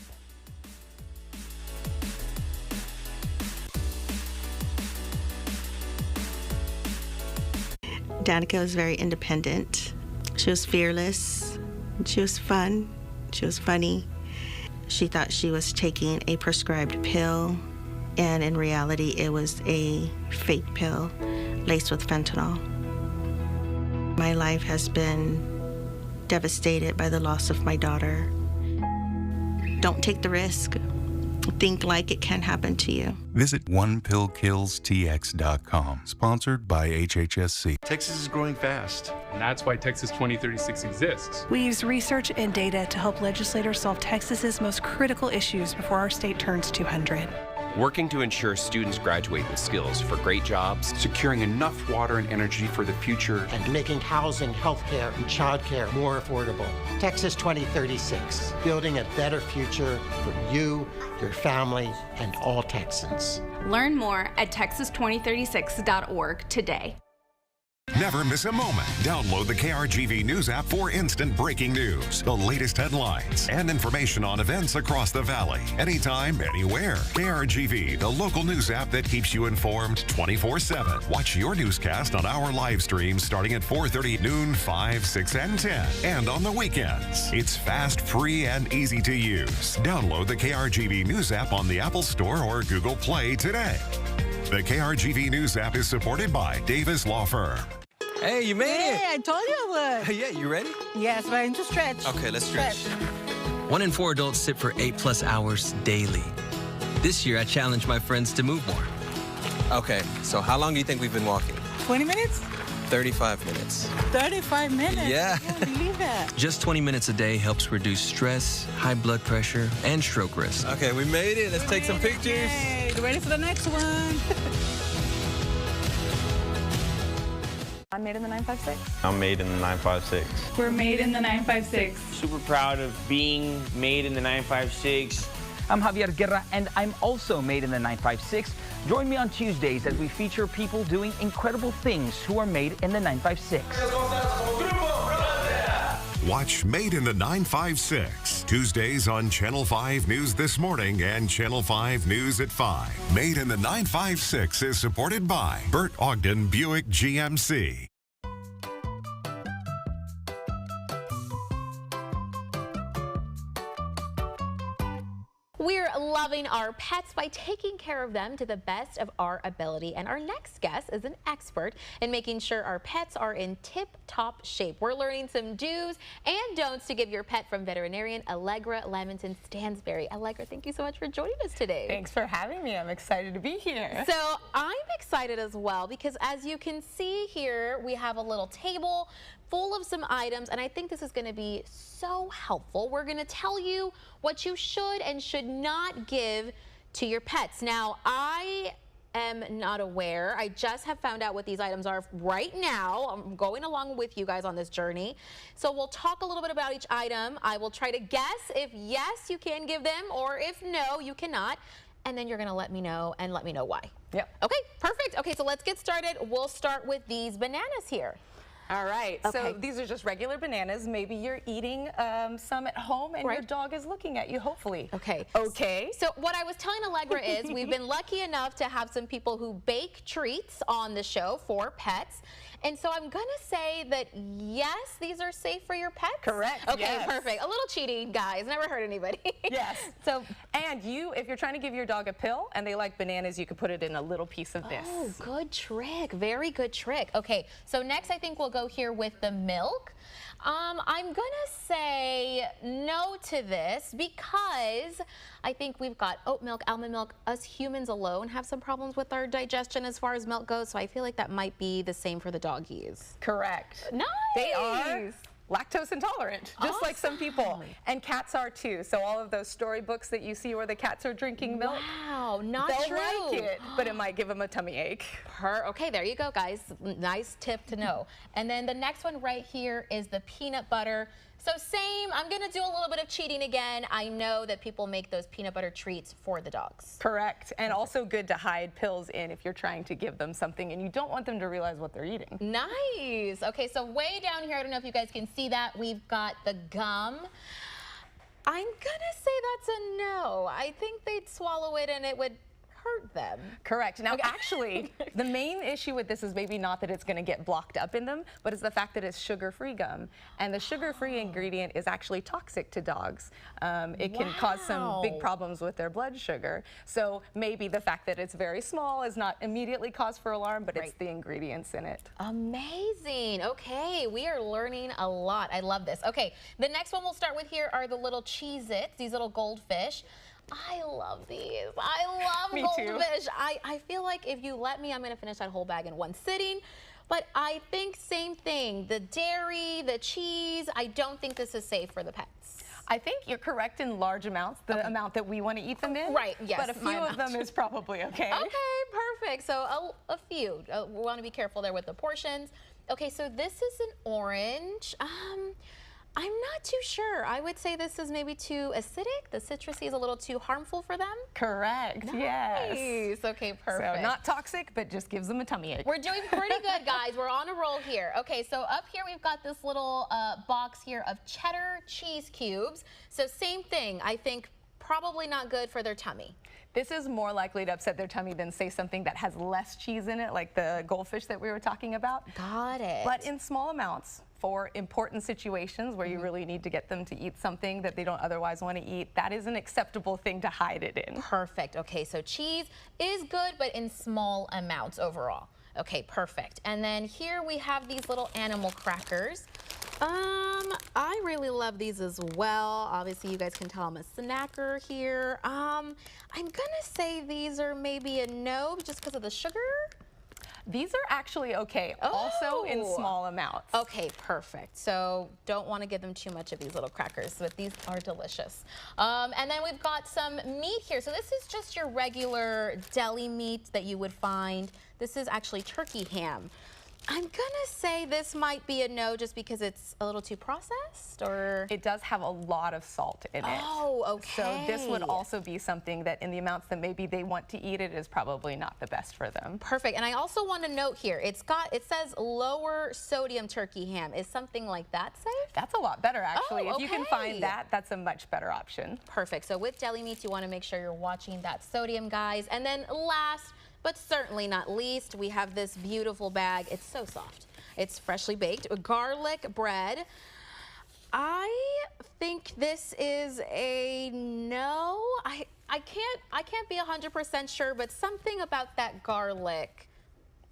Danica was very independent. She was fearless. She was fun. She was funny. She thought she was taking a prescribed pill, and in reality, it was a fake pill laced with fentanyl. My life has been devastated by the loss of my daughter. Don't take the risk. Think like it can happen to you. Visit onepillkillstx.com, sponsored by HHSC. Texas is growing fast, and that's why Texas 2036 exists. We use research and data to help legislators solve Texas's most critical issues before our state turns 200. Working to ensure students graduate with skills for great jobs, securing enough water and energy for the future, and making housing, healthcare, and childcare more affordable. Texas 2036, building a better future for you, your family, and all Texans. Learn more at texas2036.org today. Never miss a moment. Download the KRGV News app for instant breaking news, the latest headlines, and information on events across the valley. Anytime, anywhere. KRGV, the local news app that keeps you informed 24/7. Watch your newscast on our live stream starting at 4:30, noon, 5, 6, and 10. And on the weekends. It's fast, free, and easy to use. Download the KRGV News app on the Apple Store or Google Play today. The KRGV News app is supported by Davis Law Firm. Hey, you made it! Hey, I told you I would. Yeah, you ready? Yes, but I need to stretch. Okay, let's stretch. 1 in 4 adults sit for 8+ hours daily. This year, I challenged my friends to move more. Okay, so how long do you think we've been walking? 20 minutes? 35 minutes. 35 minutes? Yeah. I can't believe that. Just 20 minutes a day helps reduce stress, high blood pressure, and stroke risk. Okay, we made it. Let's take some pictures. Hey, ready for the next one? I'm made in the 956. I'm made in the 956. We're made in the 956. Super proud of being made in the 956. I'm Javier Guerra, and I'm also made in the 956. Join me on Tuesdays as we feature people doing incredible things who are made in the 956. Watch Made in the 956, Tuesdays on Channel 5 News This Morning and Channel 5 News at 5. Made in the 956 is supported by Burt Ogden Buick GMC. We're loving our pets by taking care of them to the best of our ability. And our next guest is an expert in making sure our pets are in tip-top shape. We're learning some do's and don'ts to give your pet from veterinarian Allegra Lamonton Stansberry. Allegra, thank you so much for joining us today. Thanks for having me. I'm excited to be here. So I'm excited as well because as you can see here, we have a little table full of some items, and I think this is going to be so helpful. We're going to tell you what you should and should not give to your pets. Now, I am not aware. I just have found out what these items are right now. I'm going along with you guys on this journey. So we'll talk a little bit about each item. I will try to guess if yes, you can give them, or if no, you cannot. And then you're going to let me know and let me know why. Yep. Okay, perfect. Okay, so let's get started. We'll start with these bananas here. All right, Okay. so these are just regular bananas. Maybe you're eating some at home and your dog is looking at you, hopefully. Okay. Okay. So what I was telling Allegra is we've been lucky enough to have some people who bake treats on the show for pets. And so I'm going to say that, yes, these are safe for your pets? Correct, Okay, yes. perfect. A little cheating, guys. Never hurt anybody. Yes. So, and if you're trying to give your dog a pill and they like bananas, you could put it in a little piece of this. Oh, good trick. Very good trick. Okay, so next I think we'll go here with the milk. I'm going to say no to this because I think we've got oat milk, almond milk. Us humans alone have some problems with our digestion as far as milk goes, so I feel like that might be the same for the doggies. Correct. Nice. They are lactose intolerant, just like some people. And cats are too. So all of those storybooks that you see where the cats are drinking milk, wow, not they'll true. like it, but it might give them a tummy ache. Okay, there you go, guys. Nice tip to know. And then the next one right here is the peanut butter. So same, I'm going to do a little bit of cheating again. I know that people make those peanut butter treats for the dogs. Correct. And also good to hide pills in if you're trying to give them something and you don't want them to realize what they're eating. Nice. Okay, so way down here, I don't know if you guys can see that, we've got the gum. I'm going to say that's a no. I think they'd swallow it and it would hurt them. Correct. Now, actually, the main issue with this is maybe not that it's going to get blocked up in them, but it's the fact that it's sugar-free gum. And the sugar-free ingredient is actually toxic to dogs. It can cause some big problems with their blood sugar. So maybe the fact that it's very small is not immediately cause for alarm, but it's the ingredients in it. Amazing. Okay, we are learning a lot. I love this. Okay, the next one we'll start with here are the little Cheez-Its, these little goldfish. I love these. I love goldfish. I feel like if you let me, I'm going to finish that whole bag in one sitting. But I think same thing. The dairy, the cheese, I don't think this is safe for the pets. I think you're correct in large amounts, the amount that we want to eat them in. Right, yes. But a few of them is probably okay. Okay, perfect. So a few. We want to be careful there with the portions. Okay, so this is an orange. I'm not too sure. I would say this is maybe too acidic. The citrusy is a little too harmful for them. Correct, Nice. yes. Okay, perfect. So not toxic, but just gives them a tummy ache. We're doing pretty good, guys. We're on a roll here. Okay, so up here we've got this little box here of cheddar cheese cubes. So same thing, I think probably not good for their tummy. This is more likely to upset their tummy than, say, something that has less cheese in it, like the goldfish that we were talking about. Got it. But in small amounts, for important situations where you really need to get them to eat something that they don't otherwise want to eat, that is an acceptable thing to hide it in. Perfect. Okay, so cheese is good, but in small amounts overall. Okay, perfect. And then here we have these little animal crackers. I really love these as well. Obviously, you guys can tell I'm a snacker here. I'm gonna say these are maybe a no just because of the sugar. These are actually okay, also in small amounts. Okay, perfect. So don't want to give them too much of these little crackers, but these are delicious. And then we've got some meat here. So this is just your regular deli meat that you would find. This is actually turkey ham. I'm gonna say this might be a no just because it's a little too processed, or? It does have a lot of salt in it. Oh, okay. So this would also be something that in the amounts that maybe they want to eat it is probably not the best for them. Perfect. And I also want to note here, it says lower sodium turkey ham. Is something like that safe? That's a lot better, actually. Oh, If you can find that, that's a much better option. Perfect. So with deli meats, you want to make sure you're watching that sodium, guys. And then last, but certainly not least, we have this beautiful bag. It's so soft. It's freshly baked garlic bread. I think this is a no. I can't be 100% sure, but something about that garlic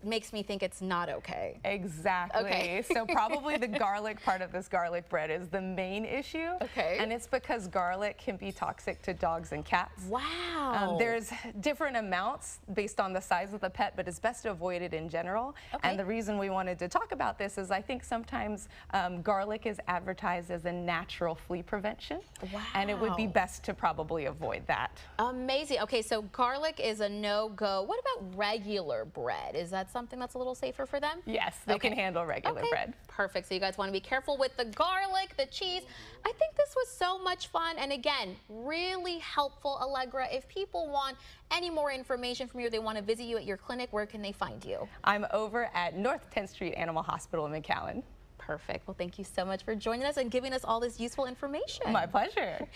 makes me think it's not okay. Exactly. Okay. So probably the garlic part of this garlic bread is the main issue. Okay. And it's because garlic can be toxic to dogs and cats. Wow. There's different amounts based on the size of the pet, but it's best to avoid it in general. Okay. And the reason we wanted to talk about this is I think sometimes garlic is advertised as a natural flea prevention. Wow. And it would be best to probably avoid that. Amazing. Okay, so garlic is a no-go. What about regular bread? Is that something that's a little safer for them? Yes, they can handle regular bread. Perfect. So you guys want to be careful with the garlic, the cheese. I think this was so much fun. And again, really helpful, Allegra. If people want any more information from you, they want to visit you at your clinic, where can they find you? I'm over at North 10th Street Animal Hospital in McAllen. Perfect. Well, thank you so much for joining us and giving us all this useful information. My pleasure.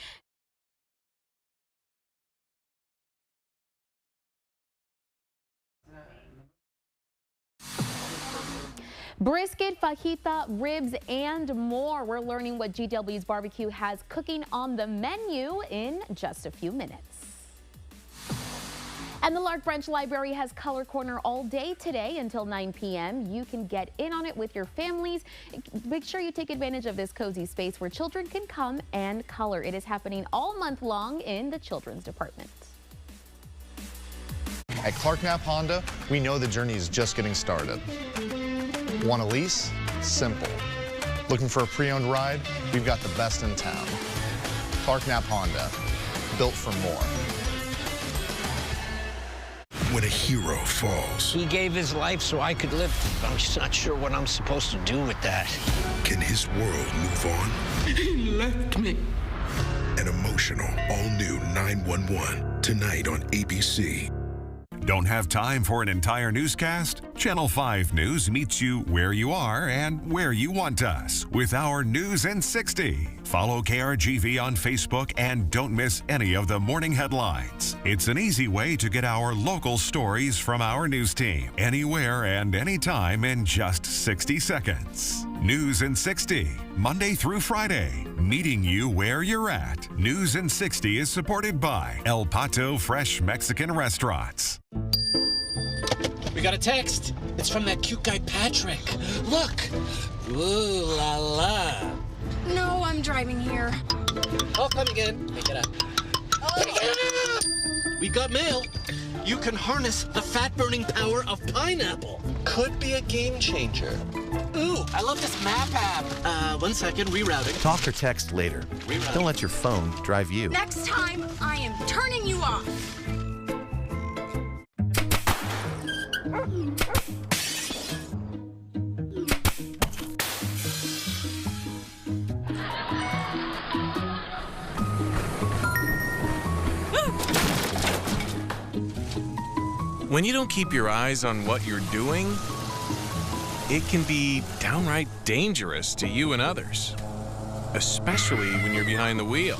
Brisket, fajita, ribs, and more. We're learning what GW's Barbecue has cooking on the menu in just a few minutes. And the Lark Branch Library has Color Corner all day today until 9 p.m. You can get in on it with your families. Make sure you take advantage of this cozy space where children can come and color. It is happening all month long in the children's department. At Clark Knapp Honda, we know the journey is just getting started. Want a lease? Simple. Looking for a pre-owned ride? We've got the best in town. Clark Knapp Honda, built for more. When a hero falls, he gave his life so I could live. I'm just not sure what I'm supposed to do with that. Can his world move on? He left me. An emotional, all-new 911, tonight on ABC. Don't have time for an entire newscast? Channel 5 News meets you where you are and where you want us with our News in 60. Follow KRGV on Facebook and don't miss any of the morning headlines. It's an easy way to get our local stories from our news team anywhere and anytime in just 60 seconds. News in 60, Monday through Friday, meeting you where you're at. News in 60 is supported by El Pato Fresh Mexican Restaurants. We got a text. It's from that cute guy, Patrick. Look. Ooh la la. No, I'm driving here. Oh, come again. Pick it up. Oh. We got mail. You can harness the fat-burning power of pineapple. Could be a game changer. Ooh, I love this map app. 1 second, rerouting. Talk or text later. Don't let your phone drive you. Next time, I am turning you off. When you don't keep your eyes on what you're doing, it can be downright dangerous to you and others, especially when you're behind the wheel.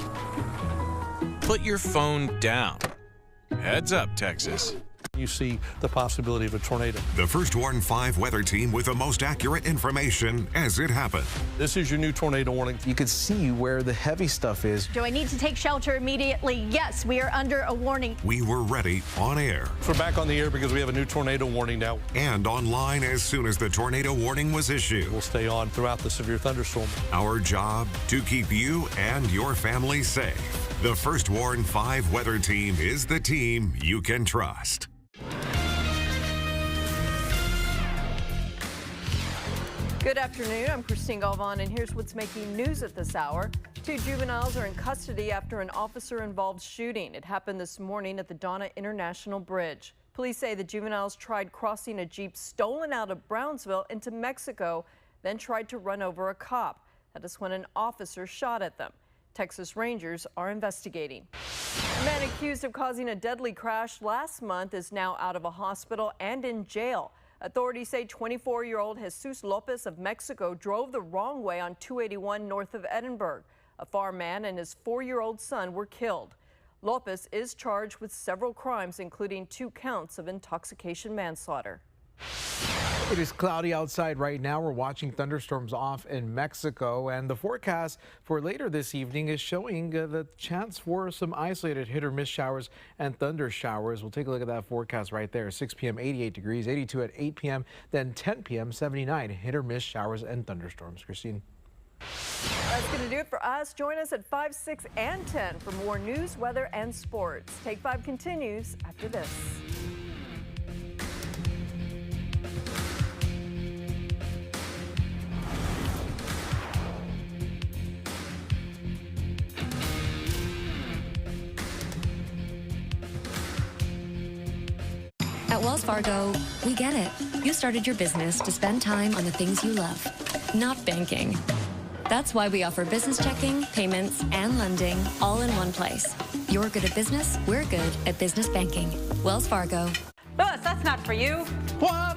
Put your phone down. Heads up, Texas. You see the possibility of a tornado. The First Warn 5 weather team with the most accurate information as it happens. This is your new tornado warning. You can see where the heavy stuff is. Do I need to take shelter immediately? Yes, we are under a warning. We were ready on air. We're back on the air because we have a new tornado warning now. And online as soon as the tornado warning was issued. We'll stay on throughout the severe thunderstorm. Our job, to keep you and your family safe. The First Warn 5 weather team is the team you can trust. Good afternoon, I'm Christine Galvan, and here's what's making news at this hour. 2 juveniles are in custody after an officer-involved shooting. It happened this morning at the Donna International Bridge. Police say the juveniles tried crossing a Jeep stolen out of Brownsville into Mexico, then tried to run over a cop. That is when an officer shot at them. Texas Rangers are investigating. A man accused of causing a deadly crash last month is now out of a hospital and in jail. Authorities say 24-year-old Jesus Lopez of Mexico drove the wrong way on 281 north of Edinburgh. A farm man and his 4-year-old son were killed. Lopez is charged with several crimes, including 2 counts of intoxication manslaughter. It is cloudy outside right now. We're watching thunderstorms off in Mexico, and the forecast for later this evening is showing the chance for some isolated hit or miss showers and thunder showers. We'll take a look at that forecast right there. 6 p.m. 88 degrees, 82 at 8 p.m., then 10 p.m. 79 hit or miss showers and thunderstorms. Christine. That's going to do it for us. Join us at 5, 6, and 10 for more news, weather, and sports. Take 5 continues after this. At Wells Fargo, we get it. You started your business to spend time on the things you love, not banking. That's why we offer business checking, payments, and lending all in one place. You're good at business, we're good at business banking. Wells Fargo. Louis, that's not for you. What?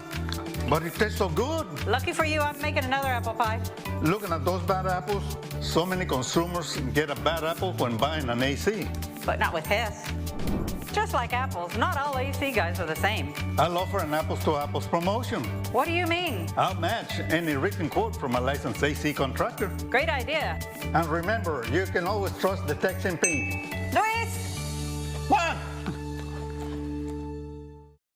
But it tastes so good. Lucky for you, I'm making another apple pie. Looking at those bad apples, so many consumers get a bad apple when buying an AC. But not with his. Just like apples, not all AC guys are the same. I'll offer an apples to apples promotion. What do you mean? I'll match any written quote from a licensed AC contractor. Great idea. And remember, you can always trust the Texan Paint. Luis! What?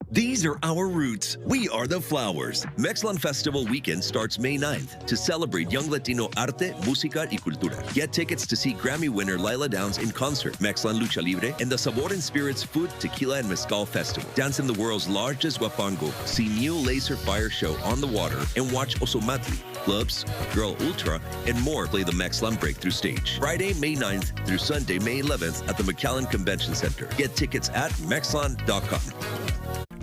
These are our roots. We are the flowers. Mexlan Festival weekend starts May 9th to celebrate young Latino arte, música y cultura. Get tickets to see Grammy winner Lila Downs in concert, Mexlan Lucha Libre, and the Sabor and Spirits Food, Tequila, and Mezcal Festival. Dance in the world's largest guapango, see new laser fire show on the water, and watch Osomatli, clubs, Girl Ultra, and more play the Mexlan Breakthrough Stage. Friday, May 9th through Sunday, May 11th at the McAllen Convention Center. Get tickets at Mexlan.com.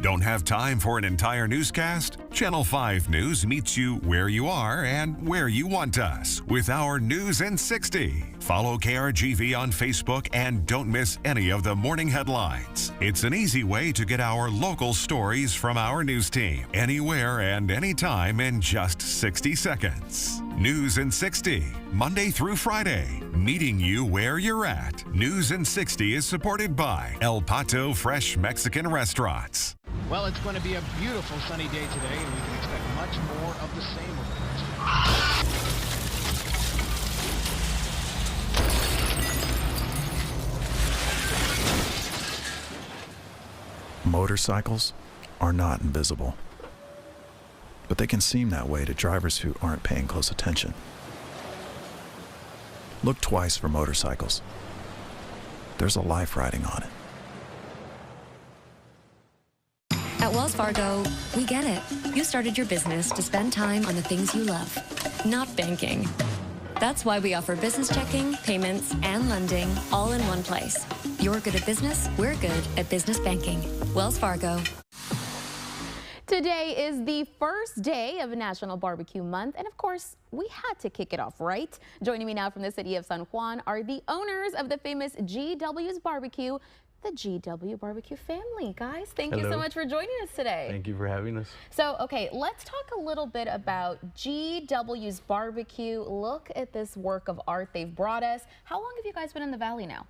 Don't have time for an entire newscast? Channel 5 News meets you where you are and where you want us with our News in 60. Follow KRGV on Facebook and don't miss any of the morning headlines. It's an easy way to get our local stories from our news team anywhere and anytime in just 60 seconds. News in 60, Monday through Friday, meeting you where you're at. News in 60 is supported by El Pato Fresh Mexican Restaurants. Well, it's going to be a beautiful sunny day today, and we can expect much more of the same over the next. Motorcycles are not invisible, but they can seem that way to drivers who aren't paying close attention. Look twice for motorcycles. There's a life riding on it. At Wells Fargo, we get it. You started your business to spend time on the things you love, not banking. That's why we offer business checking, payments, and lending all in one place. You're good at business, we're good at business banking. Wells Fargo. Today is the first day of National Barbecue Month, and of course, we had to kick it off right. Joining me now from the city of San Juan are the owners of the famous GW's Barbecue, the GW Barbecue family. Guys, thank you so Hello. much for joining us today. Thank you for having us. So, okay, let's talk a little bit about GW's Barbecue. Look at this work of art they've brought us. How long have you guys been in the Valley now?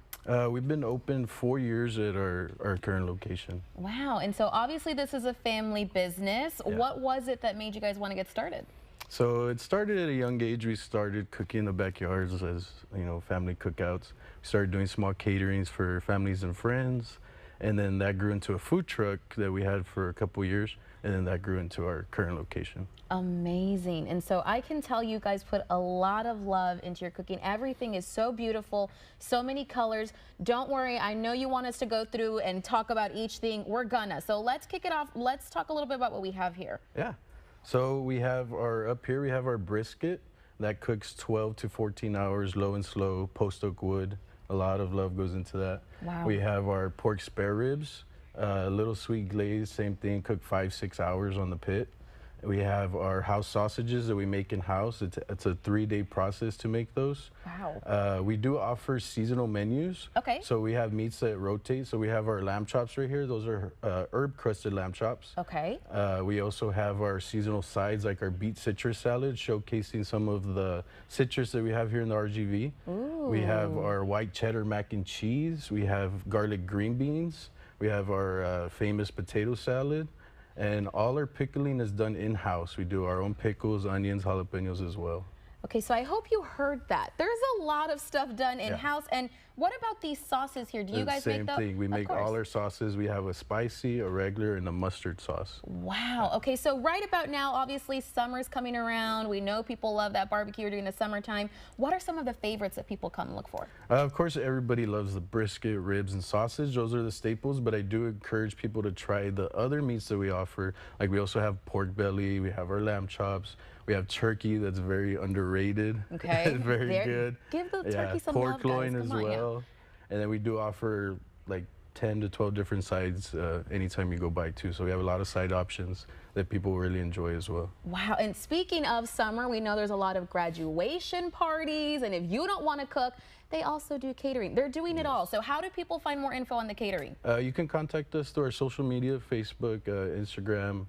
We've been open 4 years at our current location. Wow, and so obviously this is a family business. Yeah. What was it that made you guys want to get started? So it started at a young age. We started cooking in the backyards as, family cookouts. We started doing small caterings for families and friends. And then that grew into a food truck that we had for a couple years. And then that grew into our current location. Amazing. And so I can tell you guys put a lot of love into your cooking. Everything is so beautiful, so many colors. Don't worry, I know you want us to go through and talk about each thing. We're gonna. So let's kick it off. Let's talk a little bit about what we have here. Yeah. So we have up here we have our brisket that cooks 12 to 14 hours, low and slow, post oak wood. A lot of love goes into that. Wow. We have our pork spare ribs, little sweet glaze, same thing, cook 5-6 hours on the pit. We have our house sausages that we make in-house. It's a 3-day process to make those. Wow. We do offer seasonal menus. Okay. So we have meats that rotate. So we have our lamb chops right here. Those are herb-crusted lamb chops. Okay. We also have our seasonal sides, like our beet citrus salad, showcasing some of the citrus that we have here in the RGV. Ooh. We have our white cheddar mac and cheese. We have garlic green beans. We have our famous potato salad. And all our pickling is done in-house. We do our own pickles, onions, jalapenos as well. Okay, so I hope you heard that. There's a lot of stuff done in-house. And what about these sauces here? Do you guys make those? Same thing. We make all our sauces. We have a spicy, a regular, and a mustard sauce. Wow. Okay, so right about now, obviously, summer's coming around. We know people love that barbecue during the summertime. What are some of the favorites that people come look for? Of course, everybody loves the brisket, ribs, and sausage. Those are the staples, but I do encourage people to try the other meats that we offer. Like we also have pork belly. We have our lamb chops. We have turkey that's very underrated. Okay. Very good. Give the turkey some pork love, loin guys. as Come on, well. And then we do offer like 10 to 12 different sides anytime you go by too. So we have a lot of side options that people really enjoy as well. Wow, and speaking of summer, we know there's a lot of graduation parties, and if you don't want to cook, they also do catering. They're doing it all. So how do people find more info on the catering? You can contact us through our social media, Facebook, Instagram,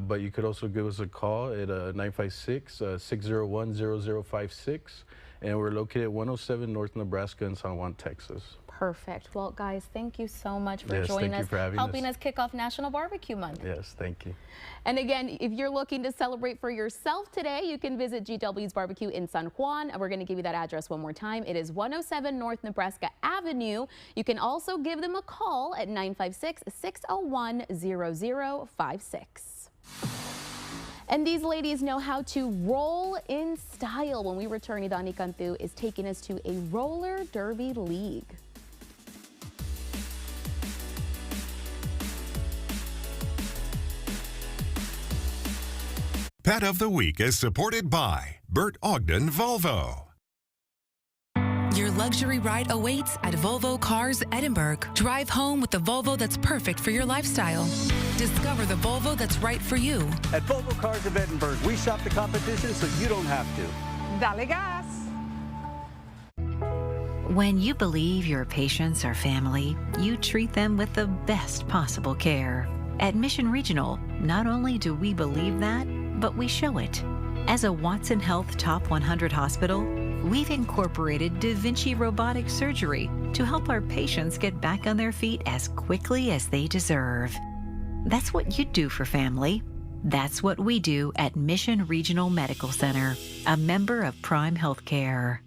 but you could also give us a call at 956-601-0056. And we're located at 107 North Nebraska in San Juan, Texas. Perfect. Well, guys, thank you so much for Yes, joining thank you us, for having helping us. us kick off National Barbecue Month. Yes, thank you. And again, if you're looking to celebrate for yourself today, you can visit GW's Barbecue in San Juan. We're going to give you that address one more time. It is 107 North Nebraska Avenue. You can also give them a call at 956-601-0056. And these ladies know how to roll in style. When we return, Idani Cantu is taking us to a roller derby league. Pet of the Week is supported by Bert Ogden Volvo. Your luxury ride awaits at Volvo Cars Edinburgh. Drive home with the Volvo that's perfect for your lifestyle. Discover the Volvo that's right for you. At Volvo Cars of Edinburgh, we shop the competition so you don't have to. Dale gas. When you believe your patients are family, you treat them with the best possible care. At Mission Regional, not only do we believe that, but we show it. As a Watson Health Top 100 hospital, we've incorporated Da Vinci robotic surgery to help our patients get back on their feet as quickly as they deserve. That's what you do for family. That's what we do at Mission Regional Medical Center, a member of Prime Healthcare.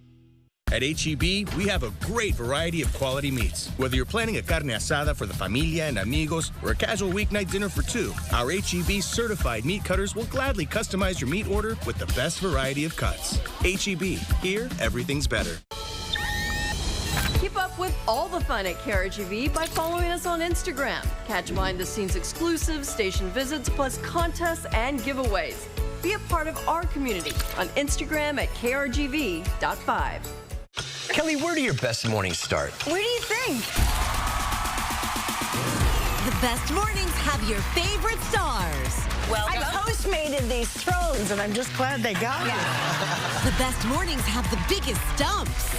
At HEB, we have a great variety of quality meats. Whether you're planning a carne asada for the familia and amigos or a casual weeknight dinner for two, our HEB certified meat cutters will gladly customize your meat order with the best variety of cuts. HEB, here everything's better. Keep up with all the fun at KRGV by following us on Instagram. Catch behind-the-scenes exclusives, station visits, plus contests and giveaways. Be a part of our community on Instagram at KRGV.5. Kelly, where do your best mornings start? Where do you think? The best mornings have your favorite stars. I postmated these thrones, and I'm just glad they got it. The best mornings have the biggest stumps.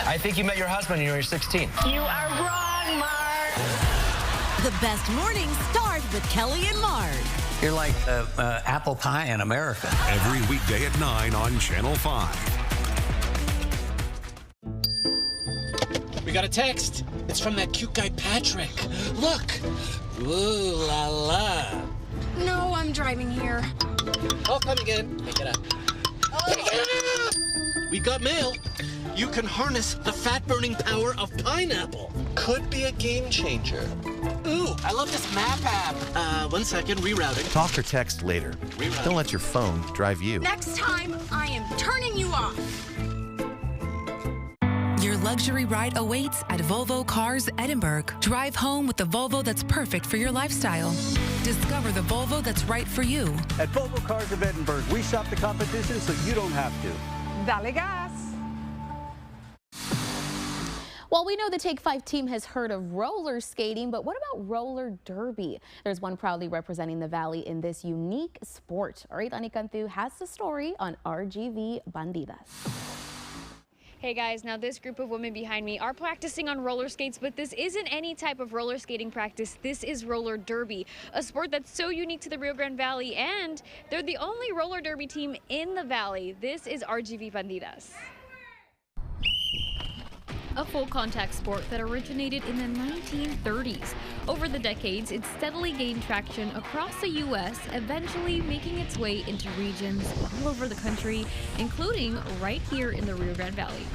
I think you met your husband when you were 16. You are wrong, Mark. The best mornings start with Kelly and Mark. You're like apple pie in America. Every weekday at 9 on Channel 5. We got a text. It's from that cute guy, Patrick. Look. Ooh la la. No, I'm driving here. Oh, come again. Pick it up. Oh. We got mail. You can harness the fat-burning power of pineapple. Could be a game changer. Ooh, I love this map app. 1 second, rerouting. Talk or text later. Rerouting. Don't let your phone drive you. Next time, I am turning you off. Your luxury ride awaits at Volvo Cars Edinburgh. Drive home with the Volvo that's perfect for your lifestyle. Discover the Volvo that's right for you. At Volvo Cars of Edinburgh, we shop the competition so you don't have to. Dale gas. Well, we know the Take 5 team has heard of roller skating, but what about roller derby? There's one proudly representing the Valley in this unique sport. All right, Ani Cantu has the story on RGV Bandidas. Hey guys, now this group of women behind me are practicing on roller skates, but this isn't any type of roller skating practice. This is roller derby, a sport that's so unique to the Rio Grande Valley, and they're the only roller derby team in the Valley. This is RGV Bandidas. A full contact sport that originated in the 1930s. Over the decades, it steadily gained traction across the U.S., eventually making its way into regions all over the country, including right here in the Rio Grande Valley.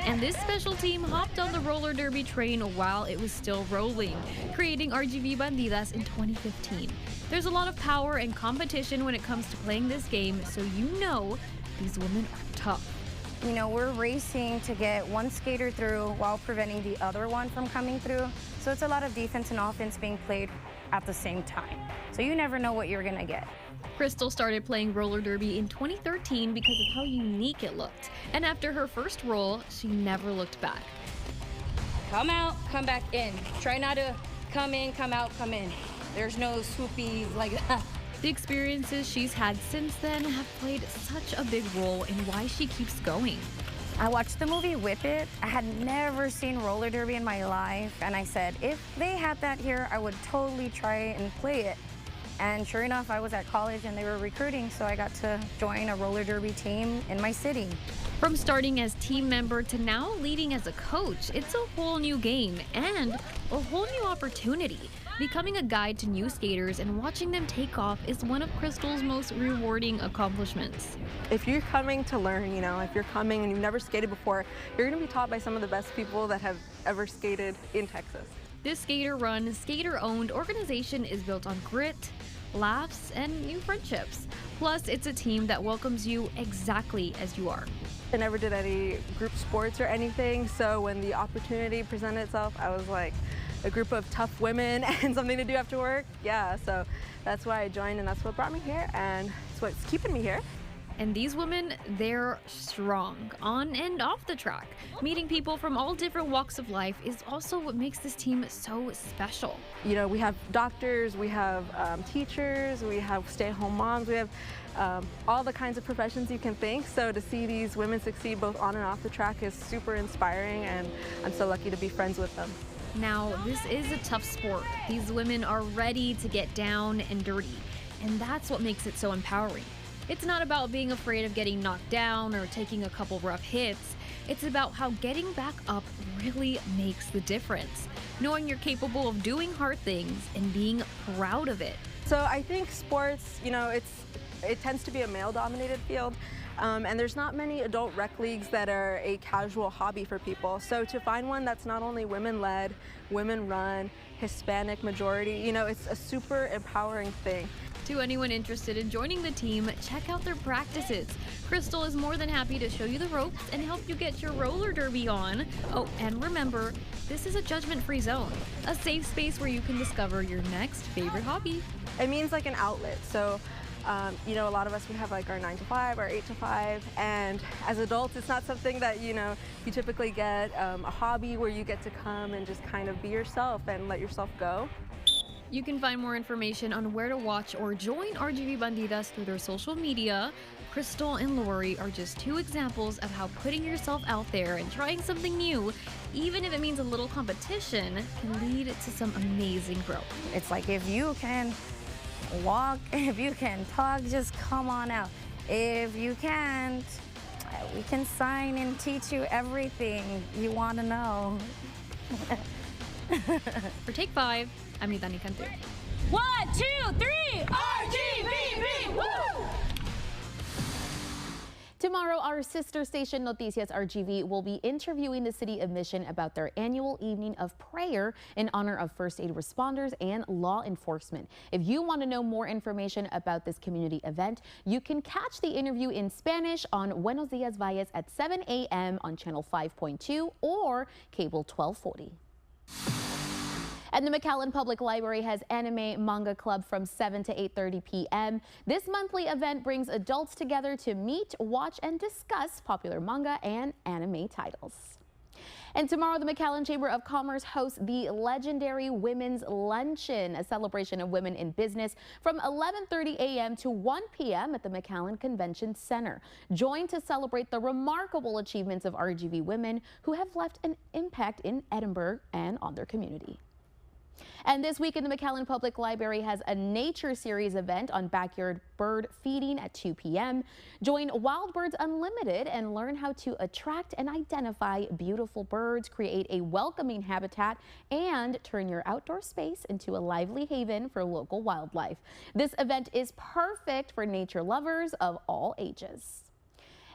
And this special team hopped on the roller derby train while it was still rolling, creating RGV Bandidas in 2015. There's a lot of power and competition when it comes to playing this game, so you know these women are tough. You know, we're racing to get one skater through while preventing the other one from coming through. So it's a lot of defense and offense being played at the same time. So you never know what you're gonna get. Crystal started playing roller derby in 2013 because of how unique it looked. And after her first roll, she never looked back. Come out, come back in. Try not to come in, come out, come in. There's no swoopy like that. The experiences she's had since then have played such a big role in why she keeps going. I watched the movie Whip It. I had never seen roller derby in my life, and I said, if they had that here, I would totally try and play it. And sure enough, I was at college and they were recruiting, so I got to join a roller derby team in my city. From starting as team member to now leading as a coach, it's a whole new game and a whole new opportunity. Becoming a guide to new skaters and watching them take off is one of Crystal's most rewarding accomplishments. If you're coming to learn, you know, if you're coming and you've never skated before, you're going to be taught by some of the best people that have ever skated in Texas. This skater-run, skater-owned organization is built on grit, laughs, and new friendships. Plus, it's a team that welcomes you exactly as you are. I never did any group sports or anything, so when the opportunity presented itself, I was like, a group of tough women and something to do after work. Yeah, so that's why I joined and that's what brought me here and it's what's keeping me here. And these women, they're strong on and off the track. Meeting people from all different walks of life is also what makes this team so special. You know, we have doctors, we have teachers, we have stay-at-home moms, we have all the kinds of professions you can think. So to see these women succeed both on and off the track is super inspiring, and I'm so lucky to be friends with them. Now, this is a tough sport. These women are ready to get down and dirty, and that's what makes it so empowering. It's not about being afraid of getting knocked down or taking a couple rough hits. It's about how getting back up really makes the difference. Knowing you're capable of doing hard things and being proud of it. So I think sports, you know, it tends to be a male-dominated field. And there's not many adult rec leagues that are a casual hobby for people. So to find one that's not only women-led, women-run, Hispanic majority, you know, it's a super empowering thing. To anyone interested in joining the team, check out their practices. Crystal is more than happy to show you the ropes and help you get your roller derby on. Oh, and remember, this is a judgment-free zone, a safe space where you can discover your next favorite hobby. It means like an outlet. So you know, a lot of us, we have like our 9 to 5, our 8 to 5, and as adults, it's not something that, you know, you typically get a hobby where you get to come and just kind of be yourself and let yourself go. You can find more information on where to watch or join RGV Bandidas through their social media. Crystal and Lori are just two examples of how putting yourself out there and trying something new, even if it means a little competition, can lead to some amazing growth. It's like if you can walk, if you can talk, just come on out. If you can't, we can sign and teach you everything you want to know. For Take 5, I'm Nidani Cantu. 1, 2, 3, RGVB! Woo! Tomorrow, our sister station Noticias RGV will be interviewing the City of Mission about their annual evening of prayer in honor of first aid responders and law enforcement. If you want to know more information about this community event, you can catch the interview in Spanish on Buenos Dias Valles at 7 a.m. on Channel 5.2 or Cable 1240. And the McAllen Public Library has Anime Manga Club from 7 to 8:30 p.m. This monthly event brings adults together to meet, watch, and discuss popular manga and anime titles. And tomorrow, the McAllen Chamber of Commerce hosts the legendary Women's Luncheon, a celebration of women in business from 11:30 a.m. to 1 p.m. at the McAllen Convention Center. Join to celebrate the remarkable achievements of RGV women who have left an impact in Edinburgh and on their community. And this weekend, the McAllen Public Library has a Nature Series event on backyard bird feeding at 2 p.m. Join Wild Birds Unlimited and learn how to attract and identify beautiful birds, create a welcoming habitat, and turn your outdoor space into a lively haven for local wildlife. This event is perfect for nature lovers of all ages.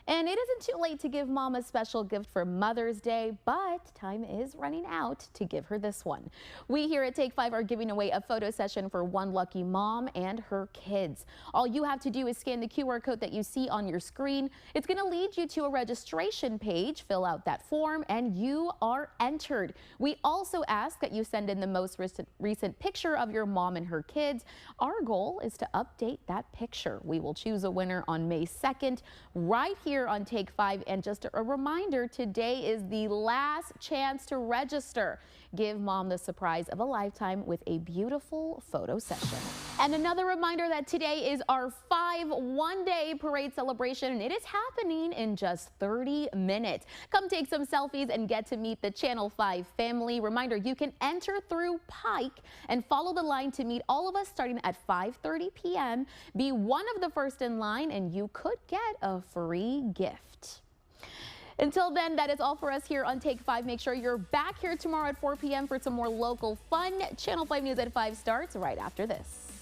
And it isn't too late to give Mom a special gift for Mother's Day, but time is running out to give her this one. We here at Take 5 are giving away a photo session for one lucky mom and her kids. All you have to do is scan the QR code that you see on your screen. It's going to lead you to a registration page. Fill out that form and you are entered. We also ask that you send in the most recent picture of your mom and her kids. Our goal is to update that picture. We will choose a winner on May 2nd right here on Take 5. And just a reminder, today is the last chance to register. Give Mom the surprise of a lifetime with a beautiful photo session. And another reminder that today is our 5 one-day parade celebration, and it is happening in just 30 minutes. Come take some selfies and get to meet the Channel 5 family. Reminder, you can enter through Pike and follow the line to meet all of us starting at 5:30 p.m. Be one of the first in line and you could get a free gift. Until then, that is all for us here on Take 5. Make sure you're back here tomorrow at 4 p.m. for some more local fun. Channel 5 News at 5 starts right after this.